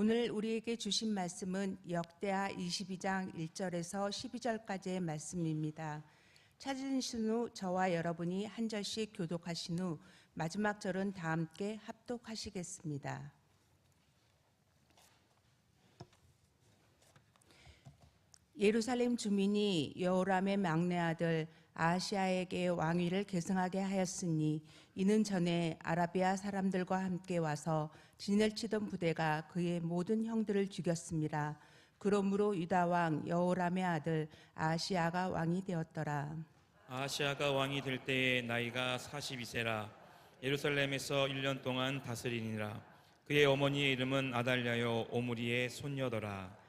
오늘 우리에게 주신 말씀은 역대하 22장 1절에서 12절까지의 말씀입니다. 찾으신 후 저와 여러분이 한 절씩 교독하신 후 마지막 절은 다 함께 합독하시겠습니다. 예루살렘 주민이 여호람의 막내 아들 아하시야에게 왕위를 계승하게 하였으니 이는 전에 아라비아 사람들과 함께 와서 진을 치던 부대가 그의 모든 형들을 죽였습니다. 그러므로 유다 왕 여호람의 아들 아하시야가 왕이 되었더라. 아하시야가 왕이 될 때에 나이가 42세라 예루살렘에서 1년 동안 다스리니라. 그의 어머니의 이름은 아달랴요 오므리의 손녀더라.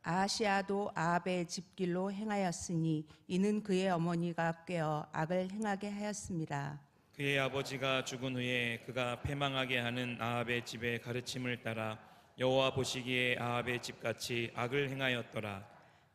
아하시야도 아합의 집길로 행하였으니 이는 그의 어머니가 꾀어 악을 행하게 하였습니다. 그의 아버지가 죽은 후에 그가 패망하게 하는 아합의 집의 가르침을 따라 여호와 보시기에 아합의 집같이 악을 행하였더라.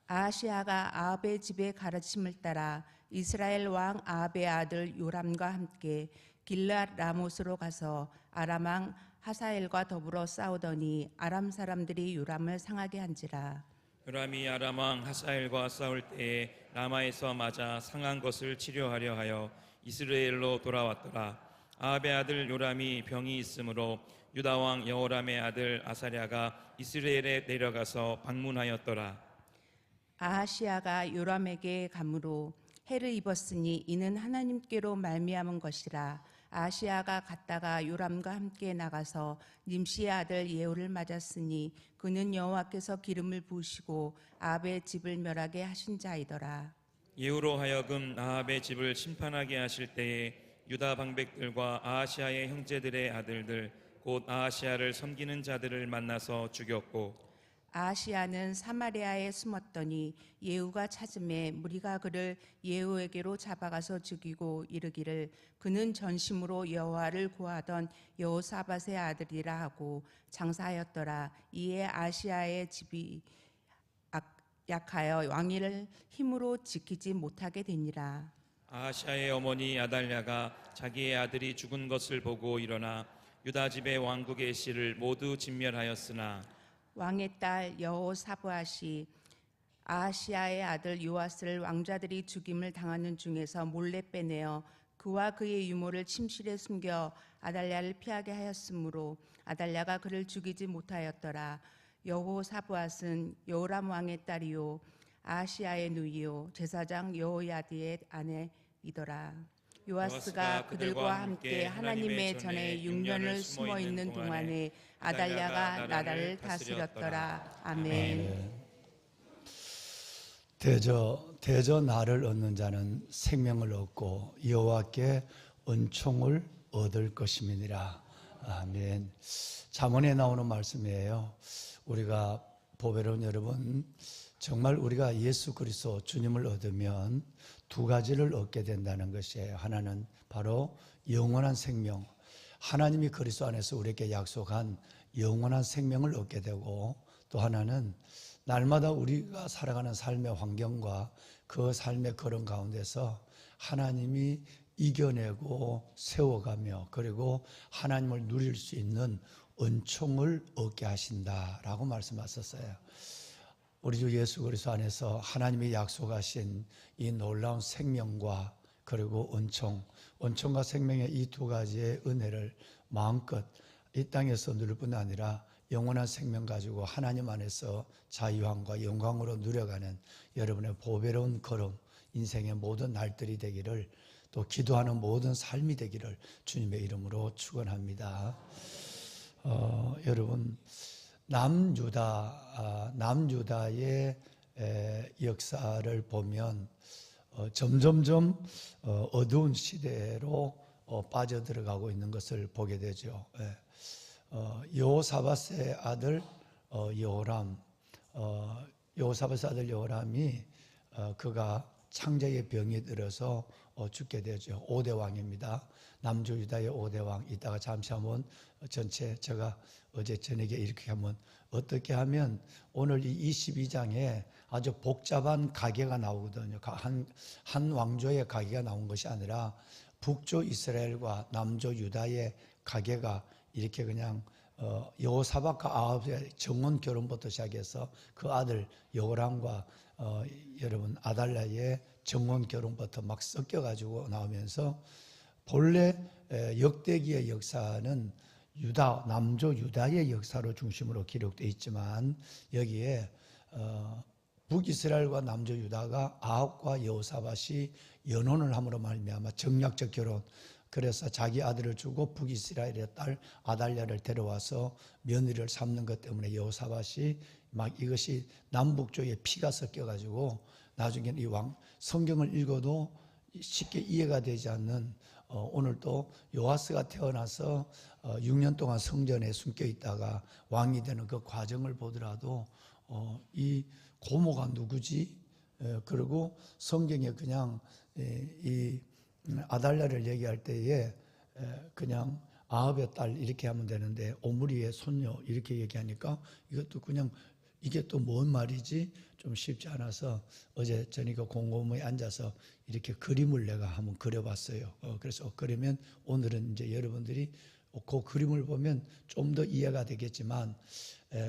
아하시야가 아합의 집의 가르침을 따라 이스라엘 왕 아합의 아들 요람과 함께 길르앗 라못으로 가서 아람 왕 하사엘과 더불어 싸우더니 아람 사람들이 요람을 상하게 한지라. 요람이 아람 왕 하사엘과 싸울 때에 라마에서 맞아 상한 것을 치료하려 하여 이스라엘로 돌아왔더라. 아합의 아들 요람이 병이 있으므로 유다 왕 여호람의 아들 아사랴가 이스라엘에 내려가서 방문하였더라. 아하시야가 요람에게 감으로 해를 입었으니 이는 하나님께로 말미암은 것이라. 아하시야가 갔다가 요람과 함께 나가서 님시의 아들 예후를 맞았으니 그는 여호와께서 기름을 부으시고 아합의 집을 멸하게 하신 자이더라. 예후로 하여금 아합의 집을 심판하게 하실 때에 유다 방백들과 아하시야의 형제들의 아들들 곧 아하시야를 섬기는 자들을 만나서 죽였고 아하시야는 사마리아에 숨었더니 예후가 찾음에 무리가 그를 예후에게로 잡아가서 죽이고 이르기를 그는 전심으로 여호와를 구하던 여호사밧의 아들이라 하고 장사하였더라. 이에 아하시야의 집이 약하여 왕위를 힘으로 지키지 못하게 되니라. 아하시야의 어머니 아달랴가 자기의 아들이 죽은 것을 보고 일어나 유다 집의 왕국의 씨를 모두 진멸하였으나 왕의 딸 여호사밧이 아하시야의 아들 요아스를 왕자들이 죽임을 당하는 중에서 몰래 빼내어 그와 그의 유모를 침실에 숨겨 아달랴를 피하게 하였으므로 아달랴가 그를 죽이지 못하였더라. 여호사밧은 여호람 왕의 딸이요 아하시야의 누이요 제사장 여호야드의 아내이더라. 요아스가 그들과 함께 하나님의 전에 6년을 숨어 있는 동안에 아달랴가 나라를 다스렸더라. 아멘. 대저 나를 얻는 자는 생명을 얻고 여호와께 은총을 얻을 것임이니라. 아멘. 잠언에 나오는 말씀이에요. 우리가 보배로운 여러분, 정말 우리가 예수 그리스도 주님을 얻으면 두 가지를 얻게 된다는 것이에요. 하나는 바로 영원한 생명, 하나님이 그리스도 안에서 우리에게 약속한 영원한 생명을 얻게 되고, 또 하나는 날마다 우리가 살아가는 삶의 환경과 그 삶의 걸음 가운데서 하나님이 이겨내고 세워가며 그리고 하나님을 누릴 수 있는 은총을 얻게 하신다라고 말씀하셨어요. 우리 주 예수 그리스도 안에서 하나님이 약속하신 이 놀라운 생명과 그리고 은총과 생명의 이 두 가지의 은혜를 마음껏 이 땅에서 누릴 뿐 아니라 영원한 생명 가지고 하나님 안에서 자유함과 영광으로 누려가는 여러분의 보배로운 걸음, 인생의 모든 날들이 되기를, 또 기도하는 모든 삶이 되기를 주님의 이름으로 축원합니다. 여러분, 남유다의 역사를 보면 점점점 어두운 시대로 빠져들어가고 있는 것을 보게 되죠. 여호사밧의 아들 여호사밧의 아들 여호람이 그가 창자의 병이 들어서 죽게 되죠. 5대 왕입니다. 남주 유다의 5대 왕. 이따가 잠시 한번 전체 제가 어제 저녁에 이렇게 하면 어떻게 하면 오늘 이 22장에 아주 복잡한 가계가 나오거든요. 한 왕조의 가계가 나온 것이 아니라 북조 이스라엘과 남조 유다의 가계가 이렇게 그냥 여호사밧과 아합의 정혼 결혼부터 시작해서 그 아들 여호람과 여러분 아달랴의 정혼 결혼부터 막 섞여가지고 나오면서 본래 역대기의 역사는 유다, 남조 유다의 역사로 중심으로 기록되어 있지만 여기에 북이스라엘과 남조 유다가 아합과 여호사밧이 연혼을 함으로 말미암아 정략적 결혼, 그래서 자기 아들을 주고 북이스라엘의 딸 아달랴를 데려와서 며느리를 삼는 것 때문에 여호사밧이 막 이것이 남북조의 피가 섞여가지고 나중에는 이 성경을 읽어도 쉽게 이해가 되지 않는 오늘도 요아스가 태어나서 6년 동안 성전에 숨겨 있다가 왕이 되는 그 과정을 보더라도 이 고모가 누구지? 그리고 성경에 그냥 이 아달랴를 얘기할 때에 그냥 아합의 딸 이렇게 하면 되는데 오므리의 손녀 이렇게 얘기하니까 이것도 그냥 이게 또 뭔 말이지? 좀 쉽지 않아서 어제 저니까 곰곰이 앉아서 이렇게 그림을 내가 한번 그려봤어요. 그래서 그러면 오늘은 이제 여러분들이 그 그림을 보면 좀 더 이해가 되겠지만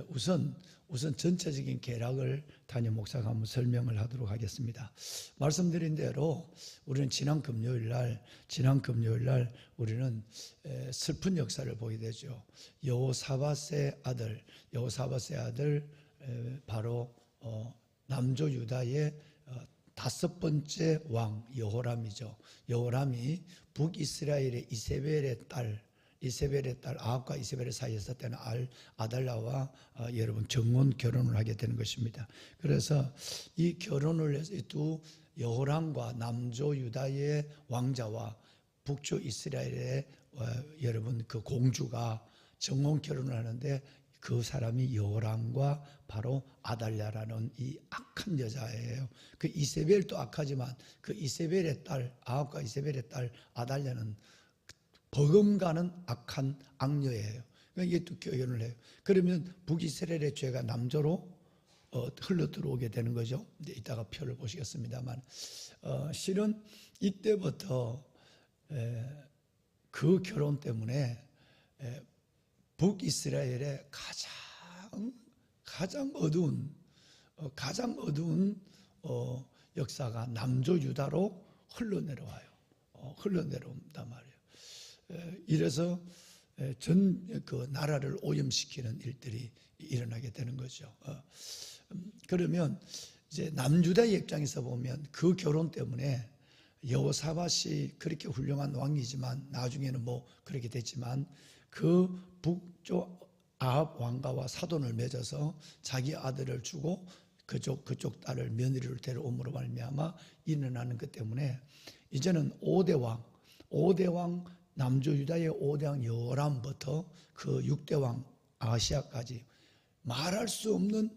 우선 전체적인 계략을 담임 목사가 한번 설명을 하도록 하겠습니다. 말씀드린 대로 우리는 지난 금요일 날 우리는 슬픈 역사를 보게 되죠. 여호사밧의 아들 바로 남조 유다의 다섯 번째 왕 여호람이죠. 여호람이 북이스라엘의 이세벨의 딸 아합과 이세벨의 사이에서 때는 아달랴와 여러분 정혼 결혼을 하게 되는 것입니다. 그래서 이 결혼을 해서 이 두 여호람과 남조 유다의 왕자와 북조 이스라엘의 여러분 그 공주가 정혼 결혼을 하는데 그 사람이 여호람과 바로 아달랴라는 이 악한 여자예요. 그 이세벨도 악하지만 그 이세벨의 딸 아합과 이세벨의 딸 아달랴는 버금가는 악한 악녀예요. 그러니까 이게 또 결혼을 해요. 그러면 북이스라엘의 죄가 남조로 흘러 들어오게 되는 거죠. 이제 이따가 표를 보시겠습니다만 실은 이때부터 그 결혼 때문에 북이스라엘의 가장 어두운 역사가 남조 유다로 흘러내려와요. 흘러내려온단 말이에요. 이래서 전 그 나라를 오염시키는 일들이 일어나게 되는 거죠. 그러면 이제 남유다의 입장에서 보면 그 결혼 때문에 여호사밧이 그렇게 훌륭한 왕이지만 나중에는 뭐 그렇게 됐지만 그 북쪽 아합 왕가와 사돈을 맺어서 자기 아들을 주고 그쪽 딸을 며느리를 데려옴으로 말미암아 일어나는 것 때문에 이제는 5대 왕 남조 유다의 5대 왕 여호람부터 그 6대 왕 아시아까지 말할 수 없는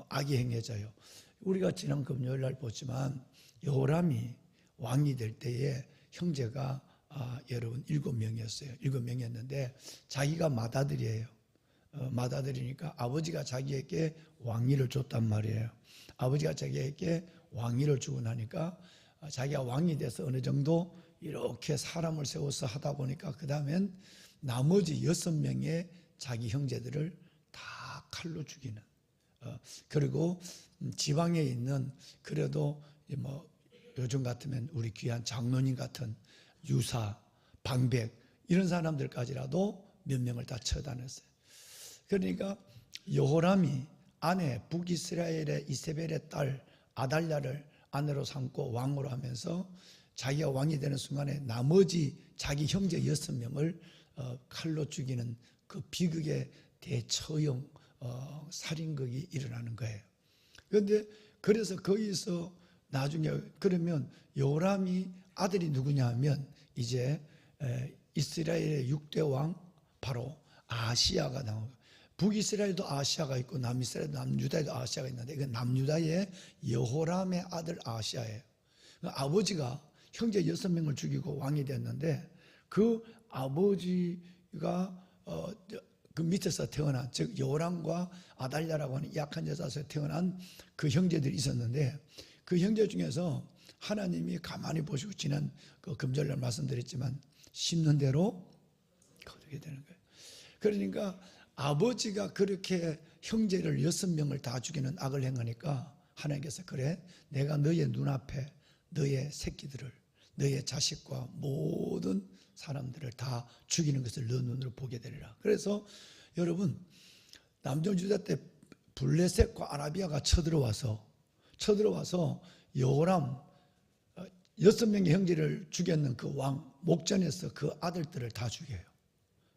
악이 행해져요. 우리가 지난 금요일 날 보지만 여호람이 왕이 될 때에 형제가 여러분 7명이었어요. 7명이었는데 자기가 맏아들이에요. 맏아들이니까 아버지가 자기에게 왕위를 줬단 말이에요. 아버지가 자기에게 왕위를 주고 나니까 자기가 왕이 돼서 어느 정도 이렇게 사람을 세워서 하다 보니까 그 다음엔 나머지 6명의 자기 형제들을 다 칼로 죽이는 그리고 지방에 있는 그래도 뭐 요즘 같으면 우리 귀한 장로님 같은 유사, 방백 이런 사람들까지라도 몇 명을 다 처단했어요. 그러니까 여호람이 아내 북이스라엘의 이세벨의 딸 아달랴를 아내로 삼고 왕으로 하면서 자기가 왕이 되는 순간에 나머지 자기 형제 6명을 칼로 죽이는 그 비극의 대처형 살인극이 일어나는 거예요. 그런데 그래서 거기서 나중에 그러면 여호람이 아들이 누구냐 하면 이제 이스라엘의 6대 왕 바로 아시아가 나오고 북이스라엘도 아시아가 있고 남이스라엘도 남유다에도 아시아가 있는데 이건 남유다의 여호람의 아들 아시아예요. 아버지가 형제 6명을 죽이고 왕이 됐는데 그 아버지가 그 밑에서 태어난 즉 여호람과 아달랴라고 하는 약한 여자에서 태어난 그 형제들이 있었는데 그 형제 중에서 하나님이 가만히 보시고 지난 그 금절날 말씀드렸지만 심는 대로 거두게 되는 거예요. 그러니까 아버지가 그렇게 형제를 6명을 다 죽이는 악을 행하니까 하나님께서 그래, 내가 너의 눈앞에 너의 새끼들을, 너의 자식과 모든 사람들을 다 죽이는 것을 너 눈으로 보게 되리라. 그래서 여러분, 남쪽 유다 때 블레셋과 아라비아가 쳐들어와서 여호람 6명의 형제를 죽였는 그 왕 목전에서 그 아들들을 다 죽여요.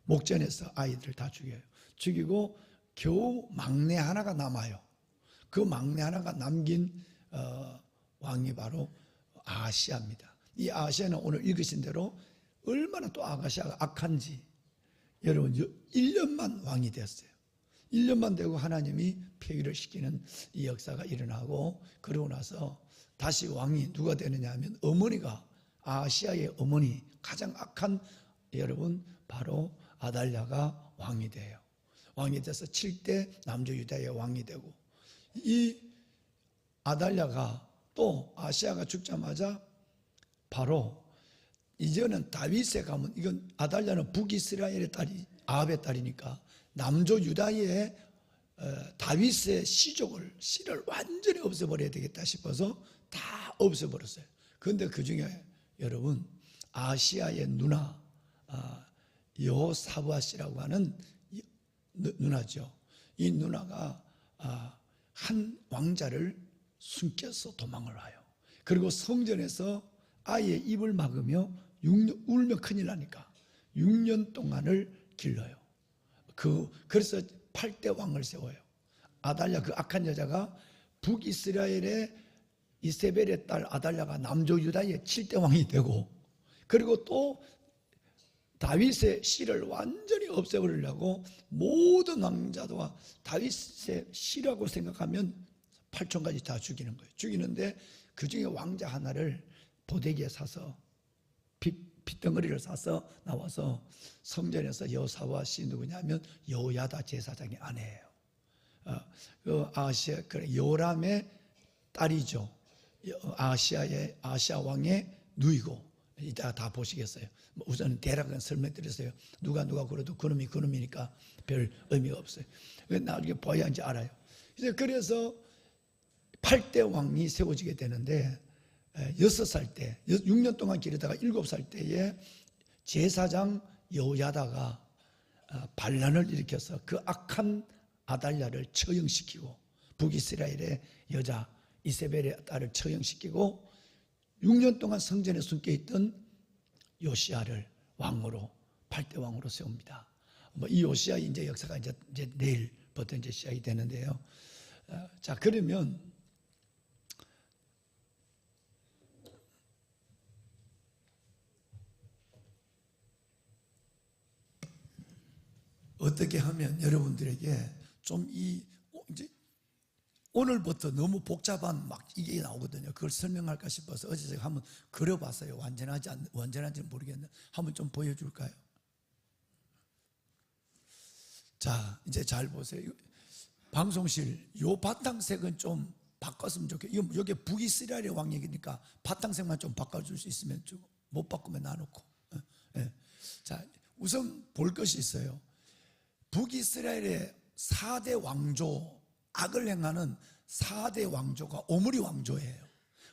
목전에서 아이들을 다 죽여요. 죽이고 겨우 막내 하나가 남아요. 그 막내 하나가 남긴 왕이 바로 아하시아입니다. 이 아하시아는 오늘 읽으신 대로 얼마나 또 아하시아가 악한지, 여러분 1년만 왕이 됐어요. 1년만 되고 하나님이 폐위를 시키는 이 역사가 일어나고, 그러고 나서 다시 왕이 누가 되느냐 하면 어머니가, 아하시아의 어머니, 가장 악한, 여러분 바로 아달랴가 왕이 돼요. 왕이 돼서 7대 남조 유다의 왕이 되고, 이 아달랴가 또 아시아가 죽자마자 바로 이제는 다윗의 가문, 이건 아달랴는 북이스라엘의 딸이, 아합의 딸이니까 남조 유다의 다윗의 씨를 완전히 없애버려야 되겠다 싶어서 다 없애버렸어요. 그런데 그 중에 여러분 아시아의 누나 여호사밧이라고 하는 누나죠. 이 누나가 한 왕자를 숨겨서 도망을 와요. 그리고 성전에서 아이의 입을 막으며 울며 큰일 나니까 6년 동안을 길러요. 그래서 8대 왕을 세워요. 아달랴, 그 악한 여자가 북이스라엘의 이세벨의 딸 아달랴가 남조 유다의 7대 왕이 되고, 그리고 또 다윗의 씨를 완전히 없애버리려고 모든 왕자와 다윗의 씨라고 생각하면 8촌까지 다 죽이는 거예요. 죽이는데 그 중에 왕자 하나를 보대기에 사서 핏덩어리를 사서 나와서 성전에서 여호사밧이 누구냐면 여호야다 제사장의 아내예요. 그 아시아, 요람의 딸이죠. 아시아 왕의 누이고, 이따가 다 보시겠어요. 우선 대략은 설명드렸어요. 누가 그래도 그놈이 그놈이니까 별 의미가 없어요. 나중에 봐야 이제 알아요. 그래서 8대 왕이 세워지게 되는데 6살 때, 6년 동안 기르다가 7살 때에 제사장 여호야다가 반란을 일으켜서 그 악한 아달랴를 처형시키고, 북이스라엘의 여자 이세벨의 딸을 처형시키고 6년 동안 성전에 숨겨있던 요시야를 왕으로, 8대 왕으로 세웁니다. 이 요시야 이제 역사가 이제 내일부터 이제 시작이 되는데요. 자, 그러면 어떻게 하면 여러분들에게 좀 이제 오늘부터 너무 복잡한 막 이게 나오거든요. 그걸 설명할까 싶어서 어제 제가 한번 그려봤어요. 완전한지는 모르겠는데 한번 좀 보여줄까요? 자, 이제 잘 보세요. 방송실 요 바탕색은 좀 바꿨으면 좋겠어요. 여기 북이스라엘의 왕이니까 바탕색만 좀 바꿔줄 수 있으면, 좀 못 바꾸면 놔놓고. 자, 우선 볼 것이 있어요. 북이스라엘의 4대 왕조, 악을 행하는 4대 왕조가 오므리 왕조예요.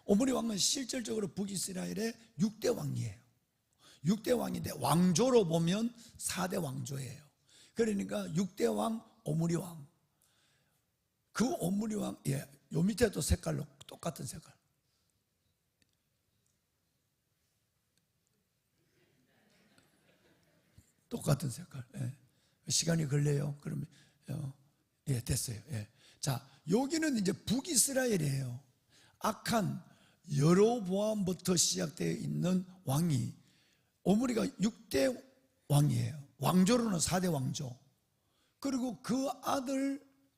오므리 왕은 실질적으로 북이스라엘의 6대 왕이에요. 6대 왕인데 왕조로 보면 4대 왕조예요. 그러니까 6대 왕, 오므리 왕. 그 오므리 왕, 요 밑에도 색깔로 똑같은 색깔. 똑같은 색깔. 시간이 걸려요. 그러면 됐어요. 자, 여기는 이제 북이스라엘이에요. 악한 여로보암부터 시작되어 있는 왕이, 오므리가 6대 왕이에요. 왕조로는 4대 왕조. 그리고 그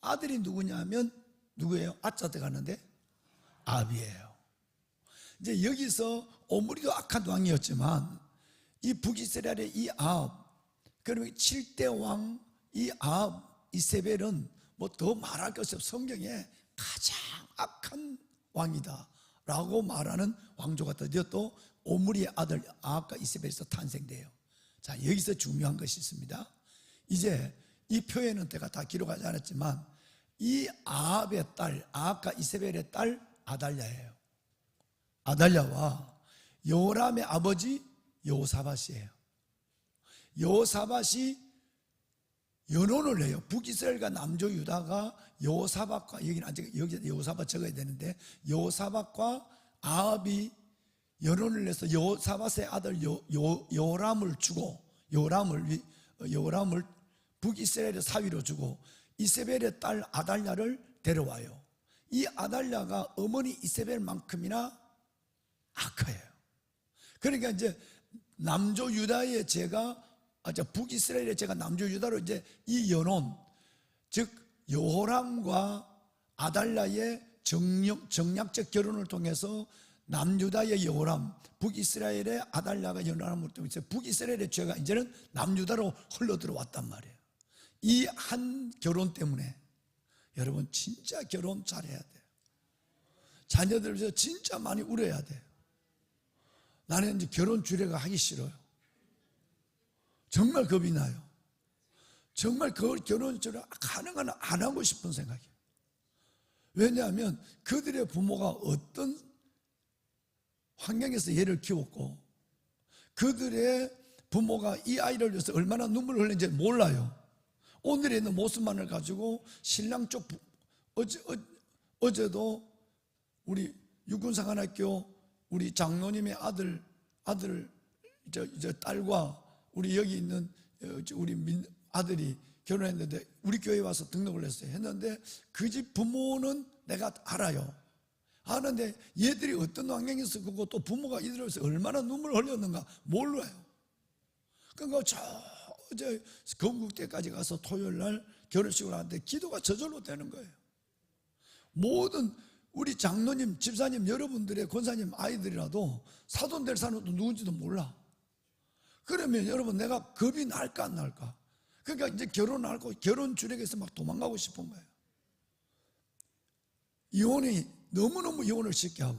아들이 누구냐면 누구예요? 아짜 들어가는데 아합이에요. 이제 여기서 오므리도 악한 왕이었지만 이 북이스라엘의 이 아합, 그러면 7대 왕 이 아합, 이세벨은 뭐 더 말할 것이 없어. 성경에 가장 악한 왕이다 라고 말하는 왕조가 드디어 또 오므리의 아들 아합과 이세벨에서 탄생돼요. 자, 여기서 중요한 것이 있습니다. 이제 이 표에는 제가 다 기록하지 않았지만 이 아합의 딸, 아합과 이세벨의 딸 아달랴예요. 아달랴와 요람의 아버지 여호사밧이에요. 여호사밧이 연혼을 해요. 북이스라엘과 남조 유다가 여호사밧과, 여기는 아직 여기 여호사밧 적어야 되는데, 여호사밧과 아합이 연혼을 해서 여호사밧의 아들 요람을 주고, 요람을 북이스라엘의 사위로 주고 이세벨의 딸 아달랴를 데려와요. 이 아달랴가 어머니 이세벨만큼이나 악해요. 그러니까 이제 남조 유다의 죄가, 북이스라엘의 죄가 남조 유다로 이제 이 연혼, 즉 여호람과 아달랴의 정략적 결혼을 통해서 남유다의 여호람, 북이스라엘의 아달랴가 연혼함을 통해서 북이스라엘의 죄가 이제는 남유다로 흘러들어왔단 말이에요. 이 한 결혼 때문에 여러분 진짜 결혼 잘해야 돼요. 자녀들 위해서 진짜 많이 울어야 돼요. 나는 이제 결혼 주례가 하기 싫어요. 정말 겁이 나요. 정말 그 결혼 주례 가능한 안 하고 싶은 생각이에요. 왜냐하면 그들의 부모가 어떤 환경에서 얘를 키웠고 그들의 부모가 이 아이를 위해서 얼마나 눈물을 흘렸는지 몰라요. 오늘에 있는 모습만을 가지고 신랑 쪽 어제도 우리 육군사관학교 우리 장로님의 아들 딸과 우리 여기 있는 우리 아들이 결혼했는데 우리 교회에 와서 등록을 했어요. 했는데 그 집 부모는 내가 알아요. 아는데 얘들이 어떤 환경에서 그거 또 부모가 이들을 위해서 얼마나 눈물을 흘렸는가 몰라요. 그러니까 이제 건국대까지 가서 토요일 날 결혼식을 하는데 기도가 저절로 되는 거예요. 모든 우리 장로님, 집사님, 여러분들의 권사님 아이들이라도 사돈 될 사람도 누군지도 몰라. 그러면 여러분 내가 겁이 날까 안 날까? 그러니까 이제 결혼하고 결혼 주례에서 막 도망가고 싶은 거예요. 이혼이 너무너무 이혼을 쉽게 하고,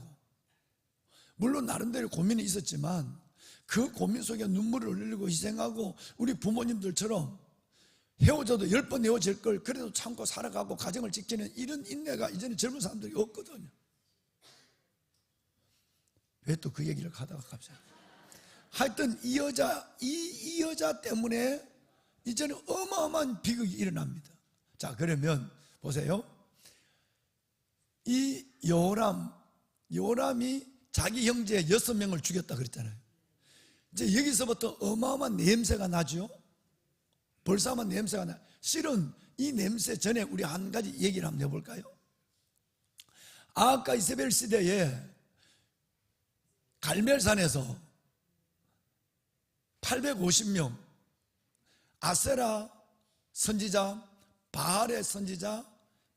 물론 나름대로 고민이 있었지만 그 고민 속에 눈물을 흘리고 희생하고 우리 부모님들처럼 헤어져도 10번 헤어질 걸 그래도 참고 살아가고 가정을 지키는 이런 인내가 이제는 젊은 사람들이 없거든요. 왜 또 그 얘기를 하다가 갑자기 하여튼 이 여자 때문에 이제는 어마어마한 비극이 일어납니다. 자, 그러면 보세요. 이 요람이 자기 형제 6명을 죽였다 그랬잖아요. 이제 여기서부터 어마어마한 냄새가 나죠. 벌써만 냄새가 나. 실은 이 냄새 전에 우리 한 가지 얘기를 한번 해볼까요? 아합과 이세벨 시대에 갈멜산에서 850명 아세라 선지자, 바알의 선지자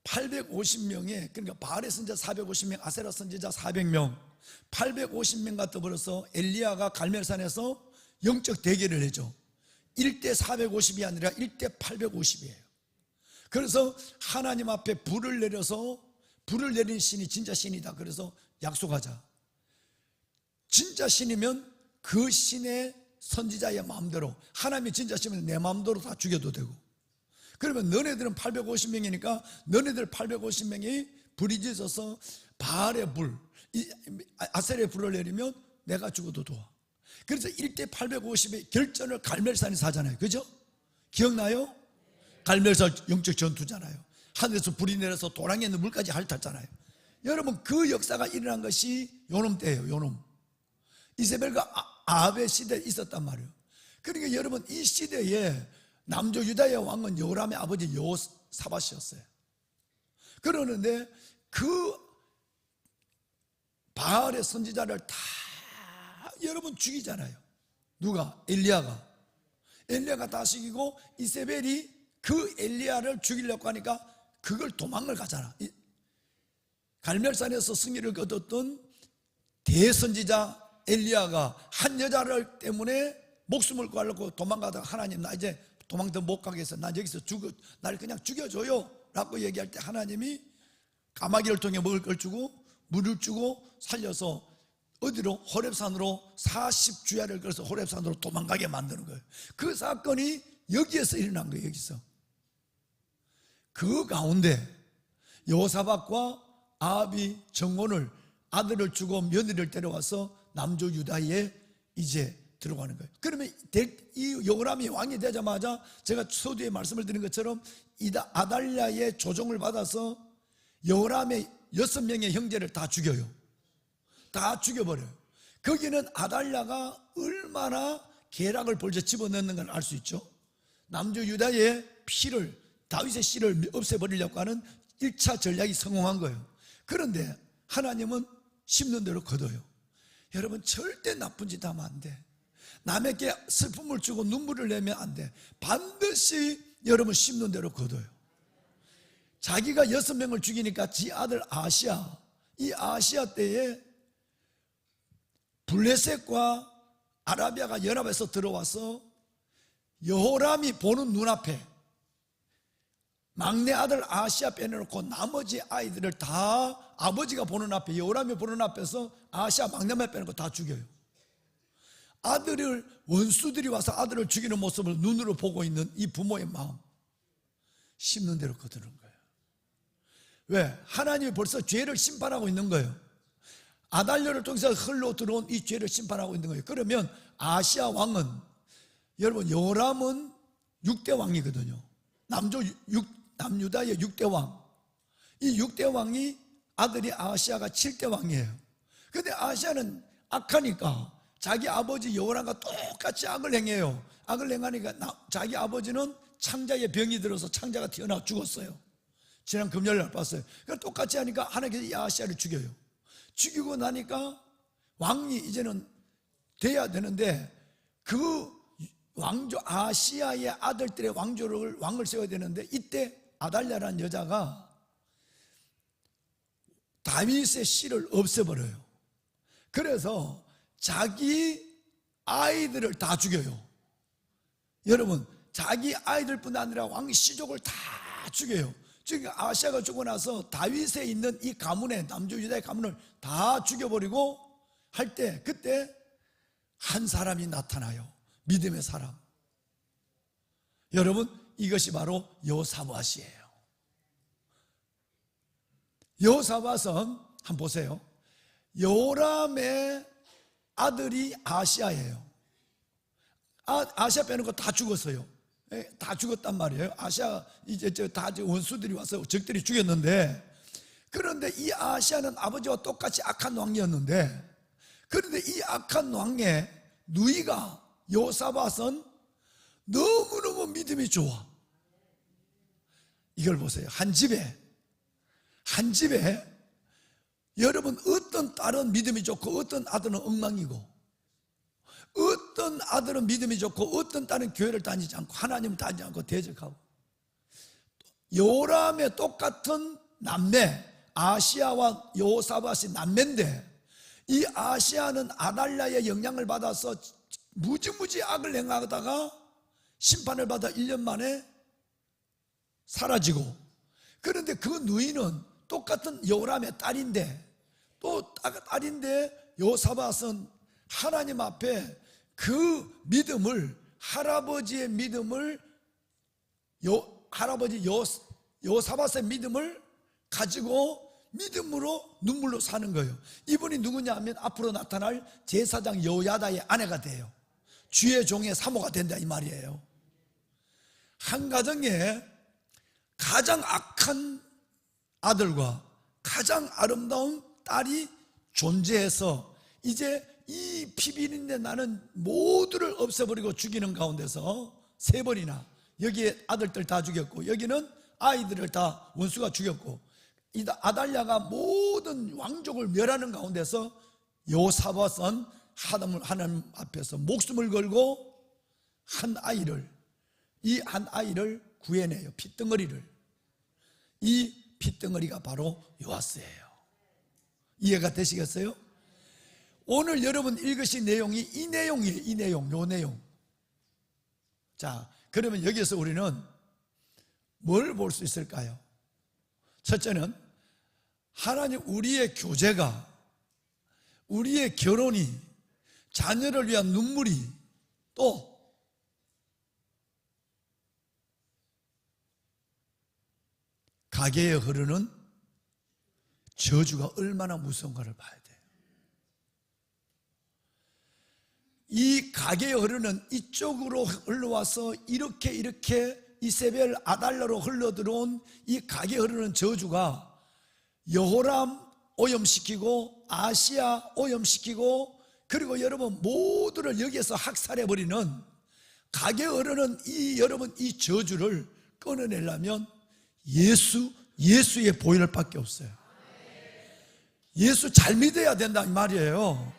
850명에, 그러니까 바알의 선지자 450명, 아세라 선지자 400명, 850명과 더불어서 엘리야가 갈멜산에서 영적 대결을 해줘. 1대 450이 아니라 1대 850이에요. 그래서 하나님 앞에 불을 내려서, 불을 내린 신이 진짜 신이다. 그래서 약속하자. 진짜 신이면 그 신의 선지자의 마음대로, 하나님이 진짜 신이면 내 마음대로 다 죽여도 되고, 그러면 너네들은 850명이니까 너네들 850명이 불이 져서 바알의 불, 아셀의 불을 내리면 내가 죽어도 도와. 그래서 1대 850의 결전을 갈멜산에서 하잖아요. 그죠? 기억나요? 갈멜산 영적 전투잖아요. 하늘에서 불이 내려서 도랑에 있는 물까지 핥았잖아요. 여러분 그 역사가 일어난 것이 요놈 때예요. 요놈. 이세벨과 아합의 시대에 있었단 말이에요. 그러니까 여러분 이 시대에 남조 유다의 왕은 요람의 아버지 여호사밧이었어요. 그러는데 그 바알의 선지자를 다 여러분 죽이잖아요. 누가? 엘리야가 다 죽이고 이세벨이 그 엘리야를 죽이려고 하니까 그걸 도망을 가잖아. 갈멜산에서 승리를 거뒀던 대선지자 엘리야가 한 여자를 때문에 목숨을 구하려고 도망가다가 하나님 나 이제 도망 더 못 가겠어. 난 여기서 날 그냥 죽여줘요 라고 얘기할 때 하나님이 까마귀를 통해 먹을 걸 주고 물을 주고 살려서 어디로? 호렙산으로 40주야를 걸어서 호렙산으로 도망가게 만드는 거예요. 그 사건이 여기에서 일어난 거예요. 여기서. 그 가운데 여호사밧과 아합이 정원을 아들을 주고 며느리를 데려와서 남조 유다에 이제 들어가는 거예요. 그러면 이 여호람이 왕이 되자마자 제가 서두에 말씀을 드린 것처럼 아달랴의 조종을 받아서 여호람의 6명의 형제를 다 죽여요. 다 죽여버려요. 거기는 아달랴가 얼마나 계략을 벌써 집어넣는 걸 알 수 있죠. 남주 유다의 피를, 다윗의 씨를 없애버리려고 하는 1차 전략이 성공한 거예요. 그런데 하나님은 심는 대로 거둬요. 여러분, 절대 나쁜 짓 하면 안 돼. 남에게 슬픔을 주고 눈물을 내면 안 돼. 반드시 여러분 심는 대로 거둬요. 자기가 6명을 죽이니까 지 아들 아시아, 이 아시아 때에 블레셋과 아라비아가 연합해서 들어와서 여호람이 보는 눈앞에 막내 아들 아시아 빼내놓고 나머지 아이들을 다 아버지가 보는 앞에, 여호람이 보는 앞에서 아시아 막내만 빼놓고 다 죽여요. 아들을, 원수들이 와서 아들을 죽이는 모습을 눈으로 보고 있는 이 부모의 마음, 심는 대로 거두는 거예요. 왜? 하나님이 벌써 죄를 심판하고 있는 거예요. 아달랴를 통해서 흘러 들어온 이 죄를 심판하고 있는 거예요. 그러면 아시아 왕은, 여러분, 여호람은 6대 왕이거든요. 남유다의 6대 왕. 이 6대 왕이 아들이 아시아가 7대 왕이에요. 근데 아시아는 악하니까 자기 아버지 여호람과 똑같이 악을 행해요. 악을 행하니까 자기 아버지는 창자에 병이 들어서 창자가 튀어나와 죽었어요. 지난 금요일 날 봤어요. 그러니까 똑같이 하니까 하나님께서 이 아시아를 죽여요. 죽이고 나니까 왕이 이제는 돼야 되는데, 그 왕조, 아시아의 아들들의 왕을 세워야 되는데, 이때 아달랴라는 여자가 다윗의 씨를 없애버려요. 그래서 자기 아이들을 다 죽여요. 여러분, 자기 아이들뿐 아니라 왕 씨족을 다 죽여요. 즉 아시아가 죽고 나서 다윗에 있는 이 가문의, 남주 유다의 가문을 다 죽여버리고 할 때, 그때 한 사람이 나타나요. 믿음의 사람. 여러분, 이것이 바로 여호사밧이에요. 여호사밧은 한번 보세요. 여호람의 아들이 아시아예요. 아시아 빼놓고 다 죽었어요. 다 죽었단 말이에요. 아시아 이제 다 원수들이 와서 적들이 죽였는데, 그런데 이 아시아는 아버지와 똑같이 악한 왕이었는데, 그런데 이 악한 왕의 누이가 여호사밧은 너무너무 믿음이 좋아. 이걸 보세요. 한 집에 여러분, 어떤 딸은 믿음이 좋고 어떤 아들은 엉망이고, 어떤 아들은 믿음이 좋고 어떤 딸은 교회를 다니지 않고 하나님을 다니지 않고 대적하고. 여호람의 똑같은 남매, 아시아와 여호사밧이 남매인데, 이 아시아는 아달랴의 영향을 받아서 무지무지 악을 행하다가 심판을 받아 1년 만에 사라지고, 그런데 그 누이는 똑같은 여호람의 딸인데, 또 딸인데 여호사밧은 하나님 앞에 그 믿음을, 할아버지의 믿음을, 할아버지 여호사밧의 믿음을 가지고 믿음으로 눈물로 사는 거예요. 이분이 누구냐 하면 앞으로 나타날 제사장 여호야다의 아내가 돼요. 주의 종의 사모가 된다, 이 말이에요. 한 가정에 가장 악한 아들과 가장 아름다운 딸이 존재해서 이제 이 피비린내 나는 모두를 없애버리고 죽이는 가운데서 3번이나, 여기에 아들들 다 죽였고 여기는 아이들을 다 원수가 죽였고, 이 아달랴가 모든 왕족을 멸하는 가운데서 여호사밧은 하나님 앞에서 목숨을 걸고 이 한 아이를 구해내요. 핏덩어리를. 이 핏덩어리가 바로 요아스예요. 이해가 되시겠어요? 오늘 여러분 읽으신 내용이 이 내용이에요. 요 내용. 자, 그러면 여기서 우리는 뭘 볼 수 있을까요? 첫째는 하나님, 우리의 교제가, 우리의 결혼이, 자녀를 위한 눈물이, 또 가게에 흐르는 저주가 얼마나 무서운가를 봐야 돼요. 이 가게에 흐르는 이쪽으로 흘러와서 이렇게 이세벨 아달랴로 흘러들어온 이 가게에 흐르는 저주가 여호람 오염시키고 아시아 오염시키고 그리고 여러분 모두를 여기에서 학살해버리는 가게에 흐르는 여러분 이 저주를 끊어내려면 예수의 보혈밖에 없어요. 예수 잘 믿어야 된다 이 말이에요.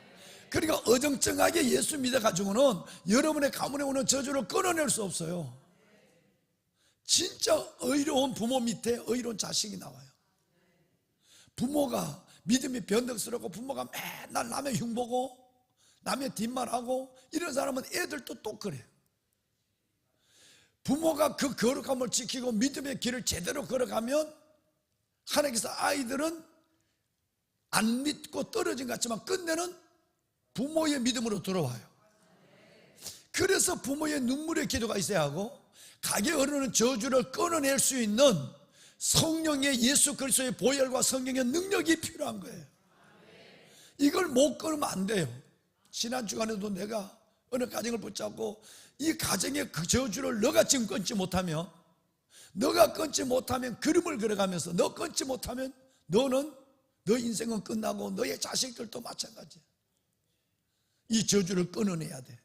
그러니까 어정쩡하게 예수 믿어가지고는 여러분의 가문에 오는 저주를 끊어낼 수 없어요. 진짜 의로운 부모 밑에 의로운 자식이 나와요. 부모가 믿음이 변덕스럽고 부모가 맨날 남의 흉보고 남의 뒷말하고 이런 사람은 애들도 또 그래요. 부모가 그 거룩함을 지키고 믿음의 길을 제대로 걸어가면 하나님께서 아이들은 안 믿고 떨어진 것 같지만 끝내는 부모의 믿음으로 들어와요. 그래서 부모의 눈물의 기도가 있어야 하고 가게에 흐르는 저주를 끊어낼 수 있는 성령의 예수 그리스도의 보혈과 성령의 능력이 필요한 거예요. 이걸 못 끊으면 안 돼요. 지난 주간에도 내가 어느 가정을 붙잡고 이 가정의 그 저주를 너가 지금 끊지 못하면 너가 끊지 못하면 그림을 그려가면서 너 끊지 못하면 너 인생은 끝나고 너의 자식들도 마찬가지야. 이 저주를 끊어내야 돼.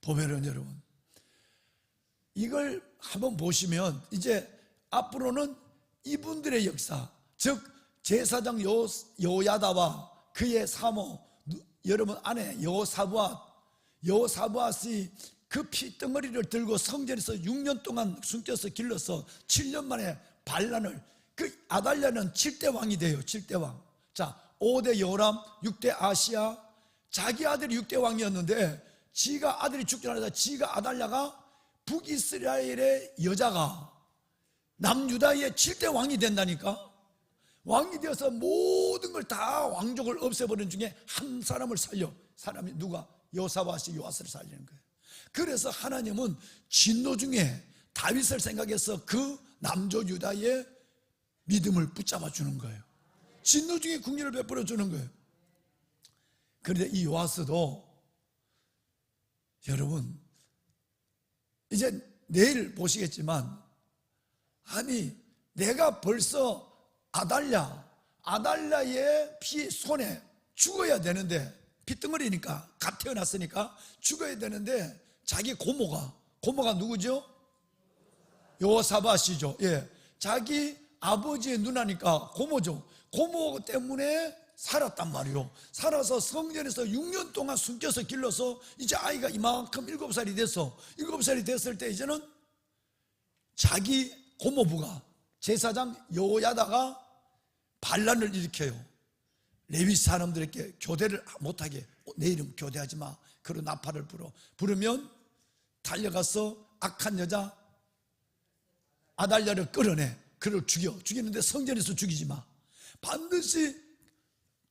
보면은 여러분 이걸 한번 보시면 이제 앞으로는 이분들의 역사, 즉 제사장 여호야다와 그의 사모 여러분 아내 여호사밧이 그 피덩어리를 들고 성전에서 6년 동안 숨겨서 길러서 7년 만에 반란을 그 아달랴는 7대 왕이 돼요. 7대 왕. 자 5대 여호람, 6대 아시아. 자기 아들이 6대 왕이었는데 지가 아들이 죽지 않아서 지가 아달랴가 북이스라엘의 여자가 남유다의 7대 왕이 된다니까. 왕이 되어서 모든 걸 다 왕족을 없애버리는 중에 한 사람을 살려. 사람이 누가? 여호사밧이 요아스를 살리는 거예요. 그래서 하나님은 진노 중에 다윗을 생각해서 그 남조 유다의 믿음을 붙잡아 주는 거예요. 진노 중에 긍휼을 베풀어 주는 거예요. 그런데 이 요아스도 여러분 이제 내일 보시겠지만 아니 내가 벌써 아달랴의 피 손에 죽어야 되는데 피덩어리니까 갓 태어났으니까 죽어야 되는데 자기 고모가 누구죠? 여호사밧이죠. 예, 자기 아버지의 누나니까 고모죠. 고모 때문에 살았단 말이요. 살아서 성전에서 6년 동안 숨겨서 길러서 이제 아이가 이만큼 7살이 됐어. 7살이 됐을 때 이제는 자기 고모부가 제사장 여호야다가 반란을 일으켜요. 레위 사람들에게 교대를 못하게 내 이름 교대하지 마. 그런 나팔을 부르면 달려가서 악한 여자 아달랴를 끌어내. 그를 죽이는데 성전에서 죽이지 마. 반드시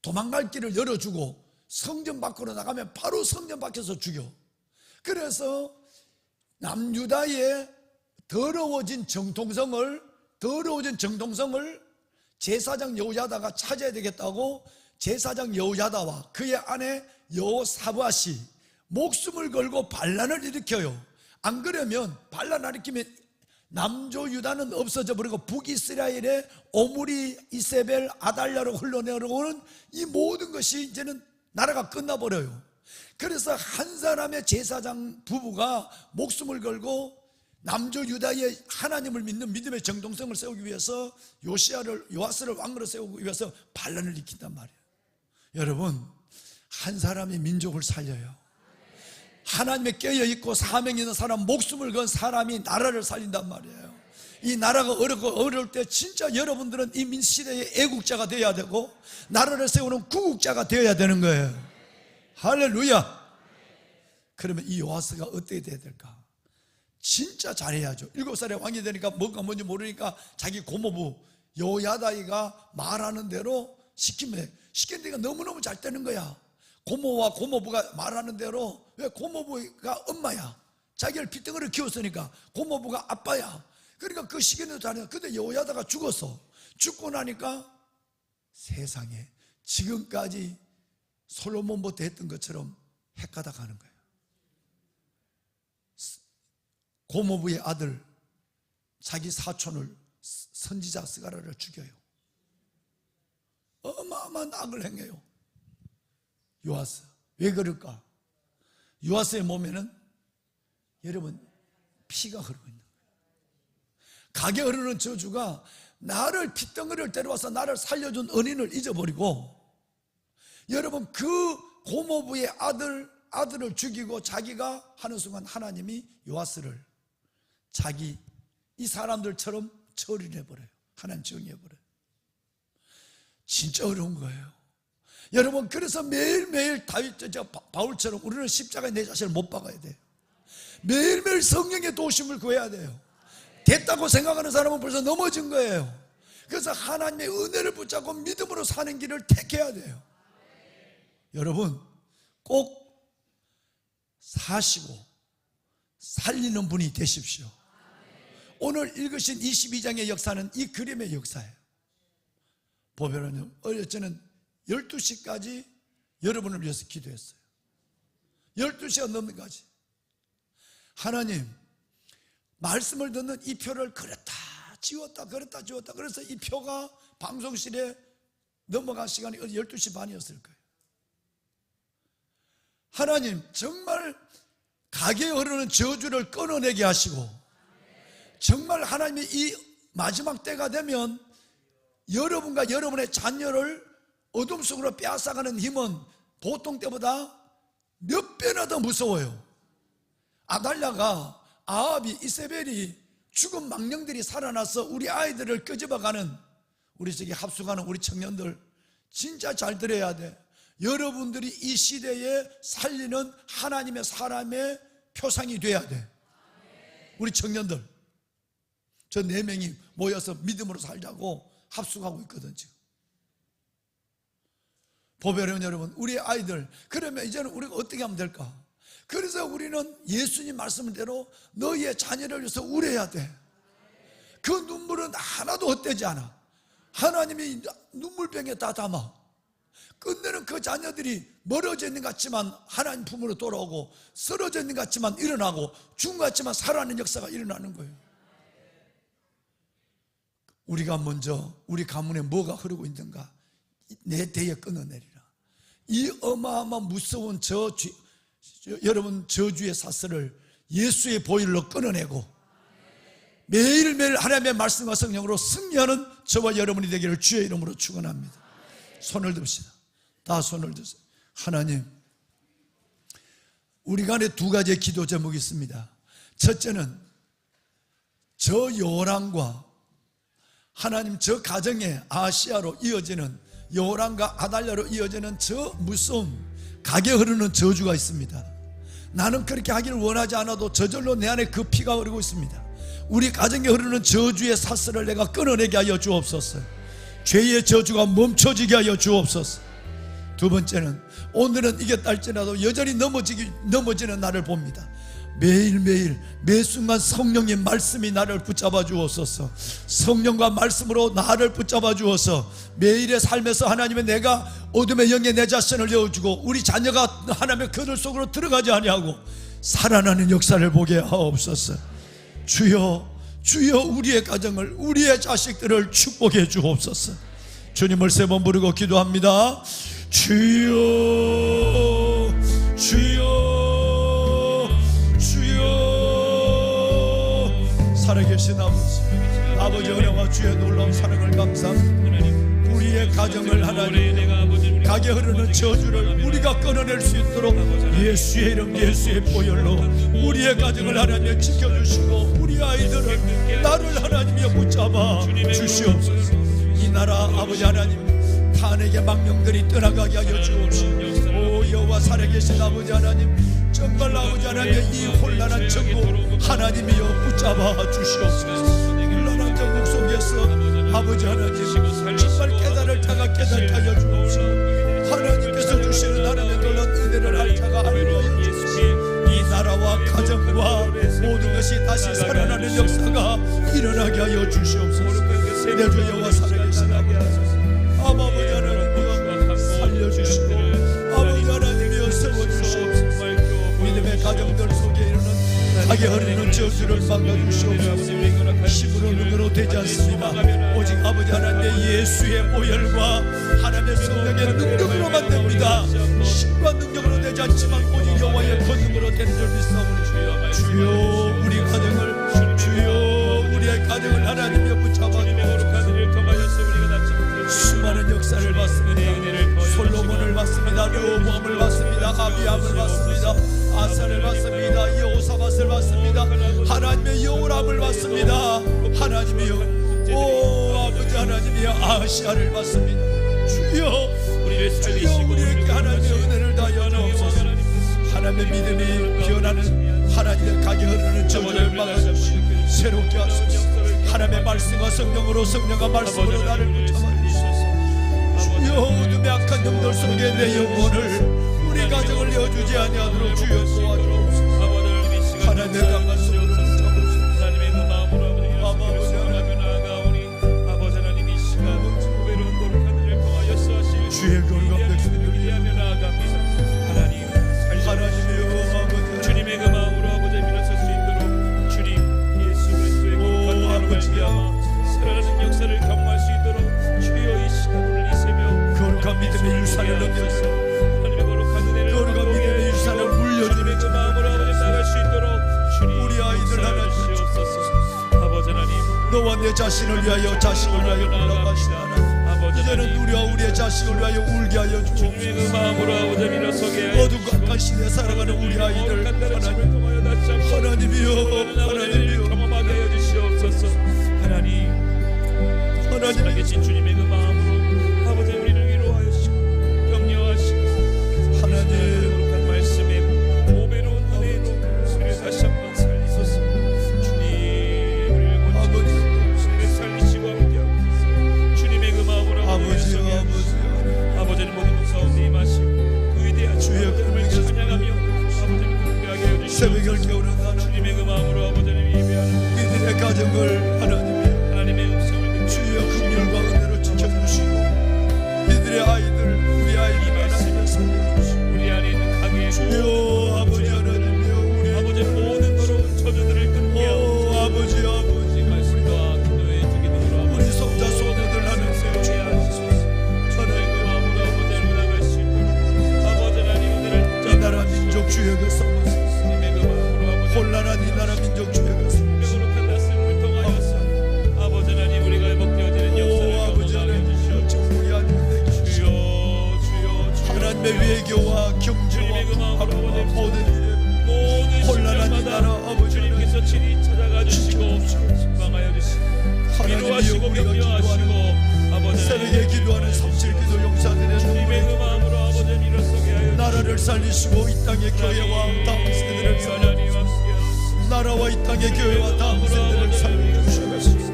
도망갈 길을 열어주고 성전 밖으로 나가면 바로 성전 밖에서 죽여. 그래서 남유다의 더러워진 정통성을 제사장 여호야다가 찾아야 되겠다고 제사장 여호야다와 그의 아내 여호사밧이 목숨을 걸고 반란을 일으켜요. 안 그러면 반란 일으키면 남조 유다는 없어져 버리고 북이스라엘의 오므리, 이세벨, 아달랴로 흘러내려오는 이 모든 것이 이제는 나라가 끝나버려요. 그래서 한 사람의 제사장 부부가 목숨을 걸고 남조 유다의 하나님을 믿는 믿음의 정통성을 세우기 위해서 요아스를 왕으로 세우기 위해서 반란을 일으킨단 말이에요. 여러분 한 사람이 민족을 살려요. 하나님에 깨어있고 사명이 있는 사람, 목숨을 건 사람이 나라를 살린단 말이에요. 이 나라가 어려울 때 진짜 여러분들은 이 민시대의 애국자가 되어야 되고 나라를 세우는 구국자가 되어야 되는 거예요. 할렐루야. 그러면 이 요아스가 어떻게 돼야 될까? 진짜 잘해야죠. 7살에 왕이 되니까 뭔가 뭔지 모르니까 자기 고모부 여호야다이가 말하는 대로 시키니까 너무너무 잘 되는 거야. 고모와 고모부가 말하는 대로. 왜? 고모부가 엄마야. 자기를 피덩어리를 키웠으니까 고모부가 아빠야. 그러니까 그 시기는 잘해. 근데 여호야다가 죽었어. 죽고 나니까 세상에 지금까지 솔로몬부터 했던 것처럼 헷가다 가는 거예요. 고모부의 아들 자기 사촌을 선지자 스가랴를 죽여요. 어마어마한 악을 행해요. 요아스. 왜 그럴까? 요아스의 몸에는 여러분 피가 흐르고 있는 거예요. 각에 흐르는 저주가 나를 핏덩어리를 데려와서 나를 살려준 은인을 잊어버리고, 여러분 그 고모부의 아들을 죽이고 자기가 하는 순간 하나님이 요아스를 자기 이 사람들처럼 처리를 해버려요. 하나님 정의해버려요. 진짜 어려운 거예요. 여러분 그래서 매일매일 바울처럼 우리는 십자가에 내 자신을 못 박아야 돼요. 매일매일 성령의 도우심을 구해야 돼요. 됐다고 생각하는 사람은 벌써 넘어진 거예요. 그래서 하나님의 은혜를 붙잡고 믿음으로 사는 길을 택해야 돼요. 여러분 꼭 사시고 살리는 분이 되십시오. 오늘 읽으신 22장의 역사는 이 그림의 역사예요. 보면은 저는 12시까지 여러분을 위해서 기도했어요. 12시가 넘는까지 하나님 말씀을 듣는 이 표를 그랬다 지웠다 그랬다 지웠다. 그래서 이 표가 방송실에 넘어간 시간이 12시 반이었을 거예요. 하나님 정말 가게 흐르는 저주를 끊어내게 하시고, 정말 하나님이 이 마지막 때가 되면 여러분과 여러분의 자녀를 어둠 속으로 빼앗아가는 힘은 보통 때보다 몇 배나 더 무서워요. 아달랴가 아합이 이세벨이 죽은 망령들이 살아나서 우리 아이들을 끄집어가는, 우리 저기 합숙하는 우리 청년들 진짜 잘 들어야 돼. 여러분들이 이 시대에 살리는 하나님의 사람의 표상이 돼야 돼. 우리 청년들 저 4명이 모여서 믿음으로 살자고 합숙하고 있거든 지금. 보배로운 여러분, 우리 아이들, 그러면 이제는 우리가 어떻게 하면 될까? 그래서 우리는 예수님 말씀대로 너희의 자녀를 위해서 울어야 돼. 그 눈물은 하나도 헛되지 않아. 하나님이 눈물병에 다 담아. 끝내는 그 자녀들이 멀어져 있는 것 같지만 하나님 품으로 돌아오고, 쓰러져 있는 것 같지만 일어나고, 죽은 것 같지만 살아나는 역사가 일어나는 거예요. 우리가 먼저 우리 가문에 뭐가 흐르고 있는가 내 대에 끊어내리라. 이 어마어마한 무서운 여러분 저주의 사슬을 예수의 보혈로 끊어내고 매일매일 하나님의 말씀과 성령으로 승리하는 저와 여러분이 되기를 주의 이름으로 축원합니다. 손을 듭시다. 다 손을 드세요. 하나님, 우리 간에 2가지의 기도 제목이 있습니다. 첫째는 저 요람과 하나님 저 가정의 아시아로 이어지는, 요람과 아달랴로 이어지는 저 무서운 각에 흐르는 저주가 있습니다. 나는 그렇게 하기를 원하지 않아도 저절로 내 안에 그 피가 흐르고 있습니다. 우리 가정에 흐르는 저주의 사슬을 내가 끊어내게 하여 주옵소서. 죄의 저주가 멈춰지게 하여 주옵소서. 2번째는 오늘은 이겼다 할지라도 여전히 넘어지는 나를 봅니다. 매일매일 매순간 성령의 말씀이 나를 붙잡아 주옵소서. 성령과 말씀으로 나를 붙잡아 주어서 매일의 삶에서 하나님의 내가 어둠의 영에 내 자신을 내어주고 우리 자녀가 하나님의 그늘 속으로 들어가지 아니하고 살아나는 역사를 보게 하옵소서. 주여, 주여, 우리의 가정을, 우리의 자식들을 축복해 주옵소서. 주님을 3번 부르고 기도합니다. 주여, 주여, 살아계신 아버지 은혜와 주의 놀라운 사랑을 감사합니다. 우리의 가정을 하나님 가게 흐르는 저주를 우리가 끊어낼 수 있도록 예수의 이름 예수의 보혈로 우리의 가정을 하나님 지켜주시고 우리 아이들을 나를 하나님이 붙잡아 주시옵소서. 이 나라 아버지 하나님 탄핵의 망령들이 떠나가게 하여 주옵시고, 오 여호와 살아계신 아버지 하나님, 정말 아버지 하나님의 이 혼란한 전국 하나님이여 붙잡아 주시옵소서. 혼란한 전국 속에서 아버지 하나님 정말 깨달을 자가 깨닫게 하여 주옵시고, 하나님께서 주시는 하나님의 놀라운 은혜를 알 자가 알게 하여 주옵시고, 이 나라와 가정과 모든 것이 다시 살아나는 역사가 일어나게 하여 주시옵소서. 내 주 여호와 살아계신 아버지 하나님이여 살려주시고 아버지 하나님이여 세워주시옵소서. 믿음의 가정들 속에 이르는 악에 흐르는 저주를 막아주시옵소서. 힘으로 눈으로 되지 않습니다. 오직 아버지 하나님의 예수의 보혈과 하나님의 성령의 능력으로만 됩니다. 힘과 능력으로 되지 않지만 오직 여호와의 권능으로 되는 줄 믿사오니 주여 우리 가정을 주여 우리의 가정을 하나님의 붙잡아 수많은 역사를 봤습니다. 솔로몬을 봤습니다. 르호보암을 봤습니다. 아비암을 봤습니다. 아사를 봤습니다. 여호사밧을 봤습니다. 하나님의 여호람을 봤습니다. 하나님이여 오 아버지 하나님이여 아시아를 봤습니다. 주여 우리를 살리시고 우리에게 하나님의 은혜를 다하여 주옵소서. 하나님의 믿음이 변하는 하나님의 가게 흐르는 저주를 막아주시고 새롭게 하소서. 하나님의 말씀과 성령으로 성령과 말씀으로 나를 붙잡아 주여 어둠의 악한 영들 속에 내 영혼을 우리 가정을 내어주지 아니하도록 주여 도와주옵소서. 하나님의 강한 손으로 붙잡으시옵소서. 하나님의 그 마음으로 아버지 하나님 나아가오니 아버지 하나님 이 시간 외로운 거룩한 통하여서 하실 주의 거룩한 백성들을 위하며 나아갑니다. 하나님 하나님이여 아버지 주님의 그 마음으로 아버지 밀어설 수 있도록 주님 예수 그리스도의 거룩한 이름으로 말미암아 살아나는 역사를 경험할 수 있도록 주여 이 시간 오늘 이 새벽 거룩한 믿음의 유산을 넘겨서 하나님의 거룩한 은혜를 거룩한 믿음의 유산을 물려주는 그 마음으로 아버지 나갈 수 있도록 주님 우리 아이들 하나님 주옵소서. 아버지 하나님 너와 내 자신을 위하여 자식을 위하여 올라가시다 하나님 이제는 우리와 우리의 자식을 위하여 울게 하여 주옵소서. 그 마음으로 아버지 밀어서게 하여 어둠과 악한 시대에 살아가는 우리 아이들 하나님이여 하나님이여 경험하게 하여 주시옵소서. 하나님 하나님 살아계신 주님의 그 마음으로 아버지 우리를 위로하시고 격려하시고 하나님 거룩한 말씀에 오배로운 은혜로 우리를 다시 한번 살리소서. 주님 아버지 우리를 살리시고 함께하고 주님의 그 마음으로 아버지 아버지는 모든 것 가운데 임하시고 그 위대한 주의 이름을 찬양하며 아버지를 경배하게 하여 새벽을 주시옵소서. 깨우는 하나님 주님의 그 마음으로 아버지를 예배하는 이들의 가정을 하나님의 음성을 듣고 주여 긍휼과 은혜로 지켜주시고 이들의 아이들 우리 아이들 하나님을 살려주시고 우리 안에 있는 강의 주여 아버지 하나님이여 우리 아버지 모든 더러운 저주들을 끊게 하옵소서. 아버지 말씀과 기도의 주기도로 우리 성자 소녀들 하나님 세우게 하소서. 주의 그 마음으로 아버지를 나갈 수 있도록 아버지 하나님 은혜를 이 나라 민족 주여 그 성자 주님의 그 마음으로 아버지 혼란한 이 나라 민족 주여 그 성자 거룩한 말씀을 통하여서 아버지 하나님 우리가 회복되어지는 역사를 아버지 경험하게 하나님 해주시옵소서. 우리 안에 주여 주여 하나님의 외교와 주님의 그 경제와 마음으로 모든 모든 혼란한 이 시간마다 나라 아버지 주님께서 친히 찾아가 주시고 방하여 주시고 위로하시고 하나님이여 우리가 격려하시고 기도하는 아버지 새벽에 기도하는 삼칠기도 용사들의 주님의 그 눈물에 마음으로 아버지 밀어서게 하여 나라를 살리시고 이 땅의 교회와 다음 세대를 살려 하나님 함께 나라와 이 땅의 교회와 다음 세대를 살려주시옵소서.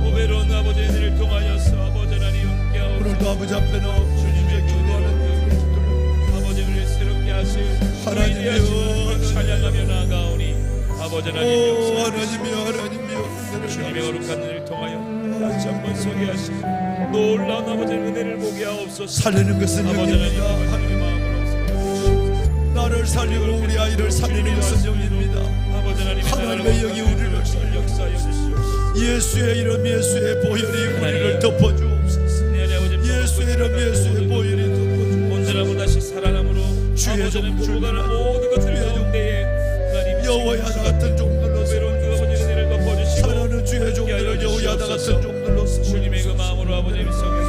오베로운 아버지의 은혜를 통하여서 아버지 하나님 함께 하옵소서. 오늘도 아버지 앞에 나와 주님의 기도하는 아버지 우리를 새롭게 하실 하나님이여, 위대하신 찬양하며 나아가오니 아버지 하나님 오 역사 하나님이여 하나님이여 주님의 거룩한 은혜를 통하여 다시 한번 서게 하시고 놀라운 아버지의 은혜를 보게 하옵소서. 살리는 것은 아버지 하나님 영입니다. 하나님의 마음으로 나를 살리고 우리 아이를 살리는 것은 영입니다. 아버지 하나님의 영이 우리를 역사하여 주시옵소서. 예수의 이름 예수의 보혈이 우리를 덮어주옵소서. 예수의 이름 예수의 보혈이 덮어주옵소서. 온전하고 다시 살아남으로 주의 아버지는 종 부부가는 모든 것들 가운데에 하나님 여호와야다 같은 종들로 외로운 그 아버지의 은혜를 덮어주시고 사랑하는 주의 종들을 여호야다 같은 종들로 주님의 그 마음으로 아버지 입성에